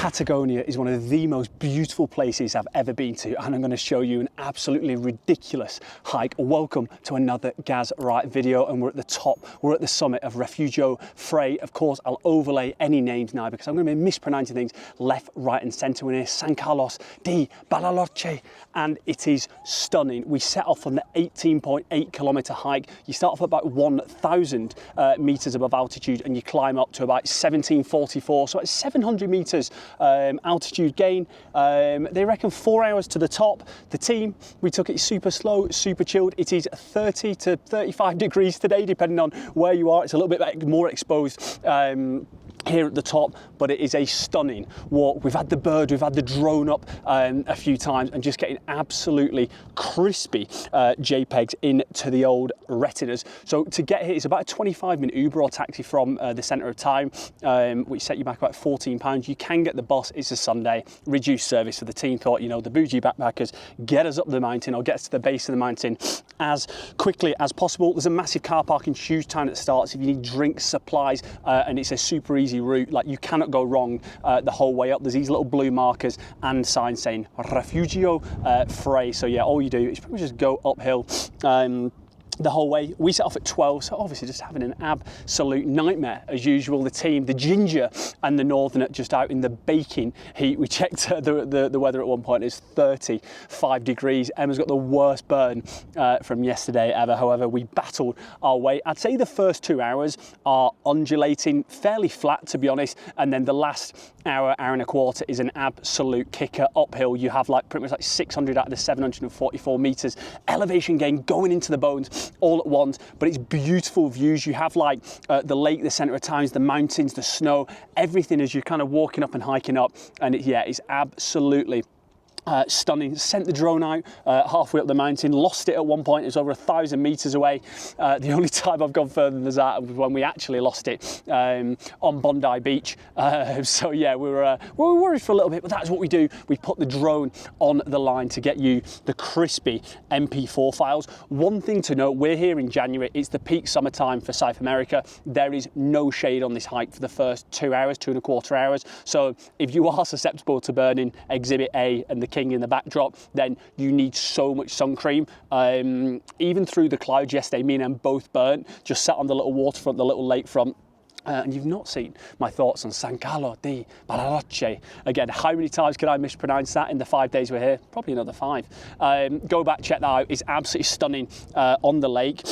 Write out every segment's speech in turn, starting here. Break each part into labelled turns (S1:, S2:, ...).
S1: Patagonia is one of the most beautiful places I've ever been to, and I'm going to show you an absolutely ridiculous hike. Welcome to another Gaz Right video, and we're at the top, we're at the summit of Refugio Frey. Of course, I'll overlay any names now because I'm going to be mispronouncing things left, right and centre. We're near San Carlos de Bariloche, and it is stunning. We set off on the 18.8 kilometre hike. You start off at about 1,000 metres above altitude, and you climb up to about 1744, so it's 700 metres altitude gain. They reckon 4 hours to the top. The team, we took it super slow, super chilled. It is 30 to 35 degrees today, depending on where you are. It's a little bit more exposed here at the top, but it is a stunning walk. We've had the bird, we've had the drone up a few times, and just getting absolutely crispy JPEGs into the old retinas. So to get here, it's about a 25-minute Uber or taxi from the centre of town, which set you back about £14. You can get the bus. It's a Sunday, reduced service. So the team thought, you know, the bougie backpackers, get us up the mountain or get us to the base of the mountain as quickly as possible. There's a massive car park in Shoes Town at the start, so if you need drinks, supplies, and it's a super easy route. Like, you cannot go wrong the whole way up. There's these little blue markers and signs saying Refugio Frey. So yeah, all you do is pretty much just go uphill the whole way. We set off at 12, so obviously just having an absolute nightmare as usual. The team, the Ginger and the Northerner, just out in the baking heat. We checked the weather at one point. It's 35 degrees. Emma's got the worst burn from yesterday ever. However, we battled our way. I'd say the first 2 hours are undulating, fairly flat to be honest, and then the last hour and a quarter is an absolute kicker uphill. You have like pretty much like 600 out of the 744 meters elevation gain going into the bones all at once, but it's beautiful views. You have like the lake, the center of towns, the mountains, the snow, everything as you're kind of walking up and hiking up, and it's absolutely stunning. Sent the drone out halfway up the mountain, lost it at one point. It was over 1,000 meters away. The only time I've gone further than that was when we actually lost it on Bondi Beach. So yeah, we were worried for a little bit, but that's what we do. We put the drone on the line to get you the crispy MP4 files. One thing to note, we're here in January. It's the peak summertime for South America. There is no shade on this hike for the first 2 hours, 2.25 hours. So if you are susceptible to burning Exhibit A and the King in the backdrop, then you need so much sun cream. Even through the clouds yesterday, me and Em both burnt, just sat on the little waterfront, the little lakefront. And you've not seen my thoughts on San Carlos de Bariloche. Again, how many times can I mispronounce that in the 5 days we're here? Probably another 5. Go back, check that out. It's absolutely stunning on the lake.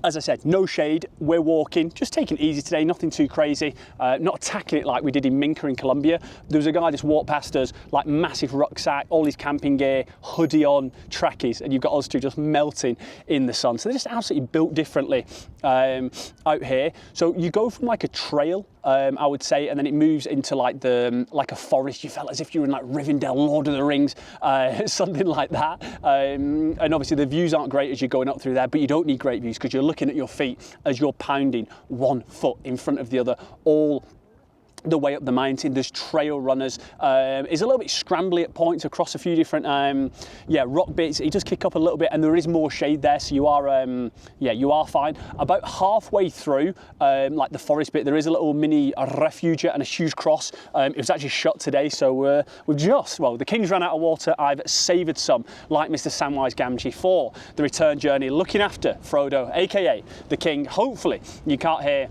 S1: As I said, no shade, we're walking, just taking it easy today, nothing too crazy, not tackling it like we did in Minca in Colombia. There was a guy just walked past us, like massive rucksack, all his camping gear, hoodie on, trackies, and you've got us two just melting in the sun. So they're just absolutely built differently out here. So you go from like a trail, I would say, and then it moves into like a forest. You felt as if you were in like Rivendell, Lord of the Rings, something like that. And obviously the views aren't great as you're going up through there, but you don't need great views because you're looking at your feet as you're pounding one foot in front of the other all the way up the mountain. There's trail runners. It's a little bit scrambly at points across a few different rock bits. It does kick up a little bit, and there is more shade there, so you are fine. About halfway through like the forest bit, there is a little mini refugia and a huge cross. It was actually shut today, so the King's ran out of water. I've savoured some, like Mr. Samwise Gamgee, for the return journey, looking after Frodo, aka the King. Hopefully you can't hear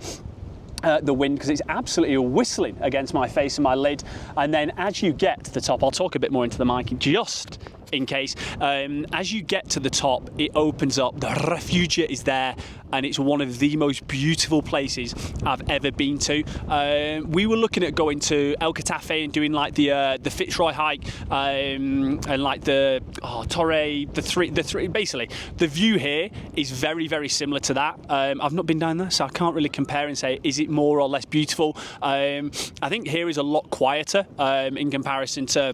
S1: the wind because it's absolutely whistling against my face and my lid. And then as you get to the top, I'll talk a bit more into the mic just in case, as you get to the top, it opens up. The Refugia is there, and it's one of the most beautiful places I've ever been to. We were looking at going to El Catafe and doing like the Fitzroy hike, and like the Torre, the three. Basically, the view here is very, very similar to that. I've not been down there, so I can't really compare and say is it more or less beautiful. I think here is a lot quieter in comparison to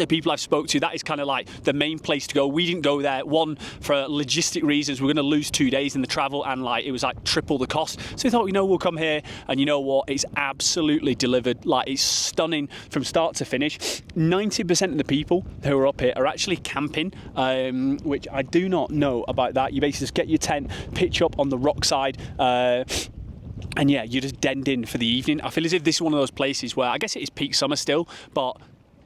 S1: people I've spoke to. That is kind of like the main place to go. We didn't go there, one, for logistic reasons. We're going to lose 2 days in the travel, and like it was like triple the cost. So we thought, we'll come here, and you know what? It's absolutely delivered. Like, it's stunning from start to finish. 90% of the people who are up here are actually camping, which I do not know about that. You basically just get your tent, pitch up on the rock side, And yeah, you're just denned in for the evening. I feel as if this is one of those places where, I guess it is peak summer still, but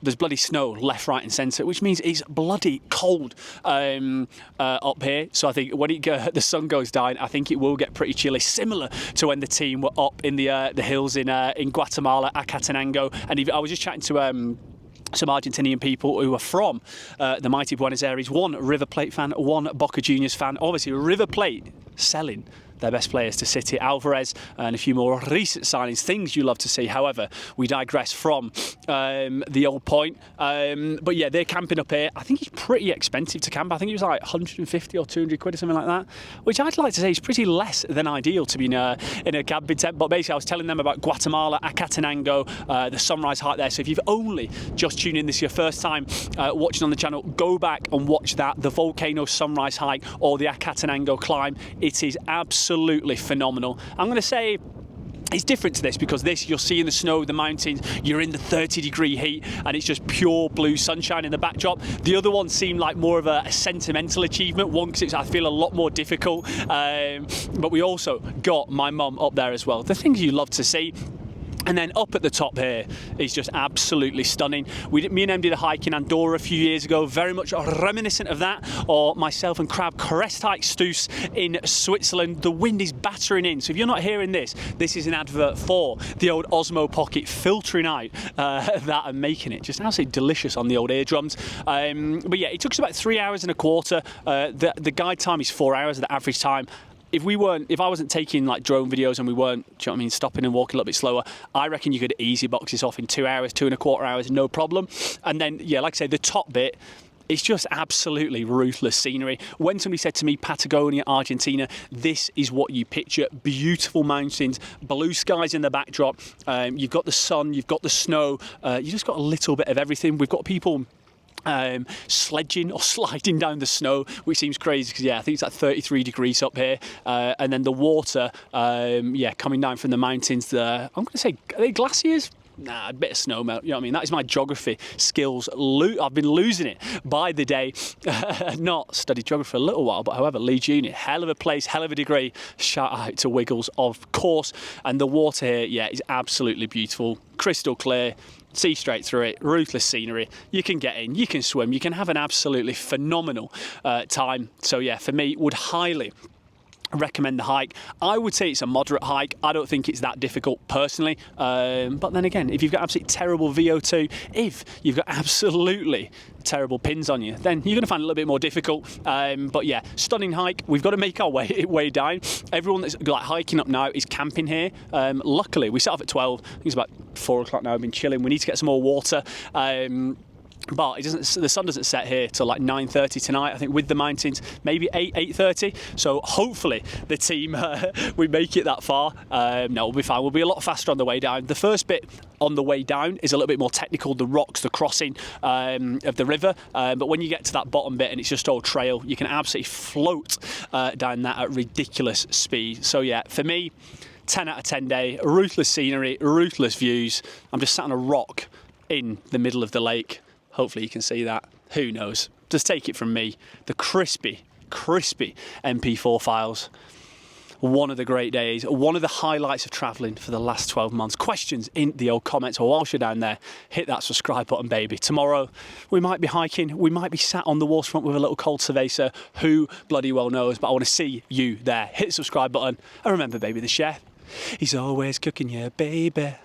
S1: there's bloody snow left, right and centre, which means it's bloody cold up here. So I think when the sun goes down, I think it will get pretty chilly, similar to when the team were up in the hills in Guatemala, Acatenango. And I was just chatting to some Argentinian people who are from the mighty Buenos Aires. One River Plate fan, one Boca Juniors fan. Obviously River Plate selling their best players to City, Alvarez, and a few more recent signings, things you love to see. However, we digress from the old point. But yeah, they're camping up here. I think it's pretty expensive to camp. I think it was like 150 or 200 quid or something like that, which I'd like to say is pretty less than ideal to be in a camping tent. But basically, I was telling them about Guatemala, Acatenango, the sunrise hike there. So if you've only just tuned in, this is your first time watching on the channel, go back and watch that, the volcano sunrise hike or the Acatenango climb. It is absolutely phenomenal. I'm going to say it's different to this because this, you're seeing the snow, the mountains, you're in the 30-degree heat, and it's just pure blue sunshine in the backdrop. The other one seemed like more of a sentimental achievement, one because I feel a lot more difficult, but we also got my mum up there as well. The things you love to see. And then up at the top here is just absolutely stunning. Me and Em did a hike in Andorra a few years ago, very much reminiscent of that, or myself and Crab Crest Hike Stoos in Switzerland. The wind is battering in, so if you're not hearing this is an advert for the old Osmo Pocket filtering out that and making it just absolutely delicious on the old eardrums. But yeah, it took us about 3 hours and a quarter. The guide time is 4 hours, the average time. If I wasn't taking like drone videos and we weren't, do you know what I mean, stopping and walking a little bit slower, I reckon you could easy box this off in 2 hours, 2.25 hours, no problem. And then, yeah, like I say, the top bit, it's just absolutely ruthless scenery. When somebody said to me, Patagonia, Argentina, this is what you picture. Beautiful mountains, blue skies in the backdrop. You've got the sun, you've got the snow. You just got a little bit of everything. We've got people sledging or sliding down the snow, which seems crazy because yeah, I think it's like 33 degrees up here, and then the water yeah, coming down from the mountains. I'm going to say, are they glaciers? Nah, a bit of snow melt, you know what I mean? That is my geography skills. I've been losing it by the day. Not studied geography for a little while, but however, Leeds Uni, hell of a place, hell of a degree. Shout out to Wiggles, of course. And the water here, yeah, is absolutely beautiful, crystal clear. See straight through it, ruthless scenery. You can get in, you can swim, you can have an absolutely phenomenal time. So yeah, for me, would highly recommend the hike. I would say it's a moderate hike. I don't think it's that difficult personally, but then again, if you've got absolutely terrible VO2, if you've got absolutely terrible pins on you, then you're going to find it a little bit more difficult. But yeah, stunning hike. We've got to make our way down. Everyone that's like hiking up now is camping here. Luckily, we set off at 12. I think it's about 4 o'clock now. I've been chilling. We need to get some more water. But the sun doesn't set here till like 9:30 tonight. I think with the mountains, maybe 8:30. So hopefully the team, we make it that far. No, we'll be fine. We'll be a lot faster on the way down. The first bit on the way down is a little bit more technical, the rocks, the crossing of the river. But when you get to that bottom bit and it's just all trail, you can absolutely float down that at ridiculous speed. So yeah, for me, 10 out of 10 day, ruthless scenery, ruthless views. I'm just sat on a rock in the middle of the lake. Hopefully you can see that. Who knows? Just take it from me. The crispy MP4 files. One of the great days. One of the highlights of travelling for the last 12 months. Questions in the old comments, or whilst you're down there, hit that subscribe button, baby. Tomorrow, we might be hiking. We might be sat on the waterfront with a little cold cerveza. Who bloody well knows? But I want to see you there. Hit the subscribe button. And remember, baby, the chef, he's always cooking, yeah, baby.